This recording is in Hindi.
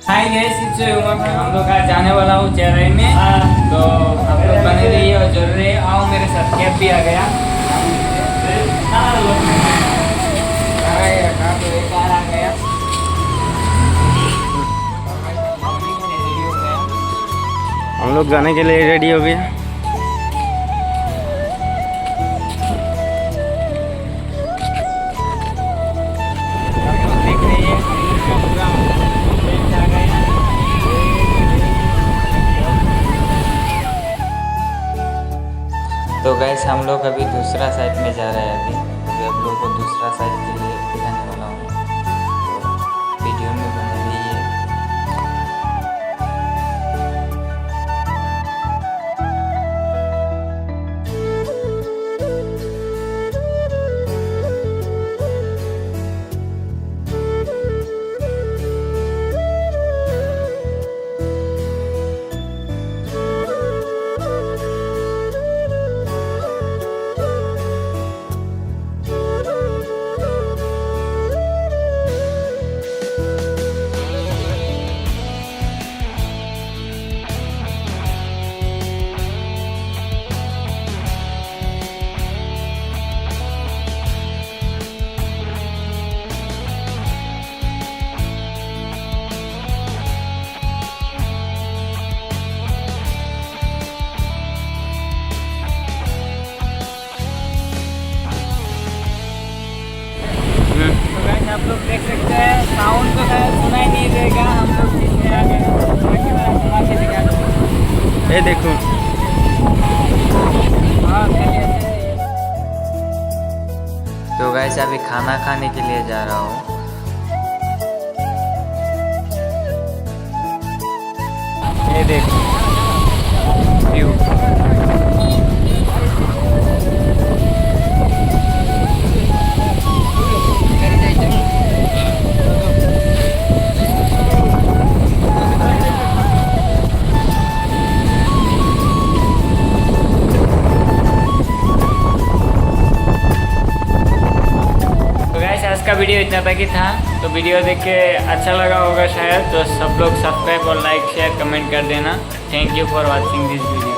हाय गाइस, हम लोग आज जाने वाला हूँ चेन्नई में। तो आप लोग बने रहिए और जरूर रहिए। आओ मेरे साथ, कैब भी आ गया। कार आ गया। हम लोग जाने के लिए रेडी हो गए। तो गैस हम लोग अभी दूसरा साइड में जा रहे हैं। अभी आप लोगों को दूसरा साइड के लिए दिखाने वाला हूँ, तो वीडियो में बने रहिए। आप लोग देख सकते हैं, साउंड तो शायद सुना ही नहीं देगा। हम लोग पीछे आ गए, घुमा के दिखा दो। ये देखो, तो गाइस अभी खाना खाने के लिए जा रहा हूँ। ये देखो व्यू। आज का वीडियो इतना तक ही था। तो वीडियो देख के अच्छा लगा होगा शायद, तो सब लोग सब्सक्राइब और लाइक शेयर कमेंट कर देना। Thank you for watching this video.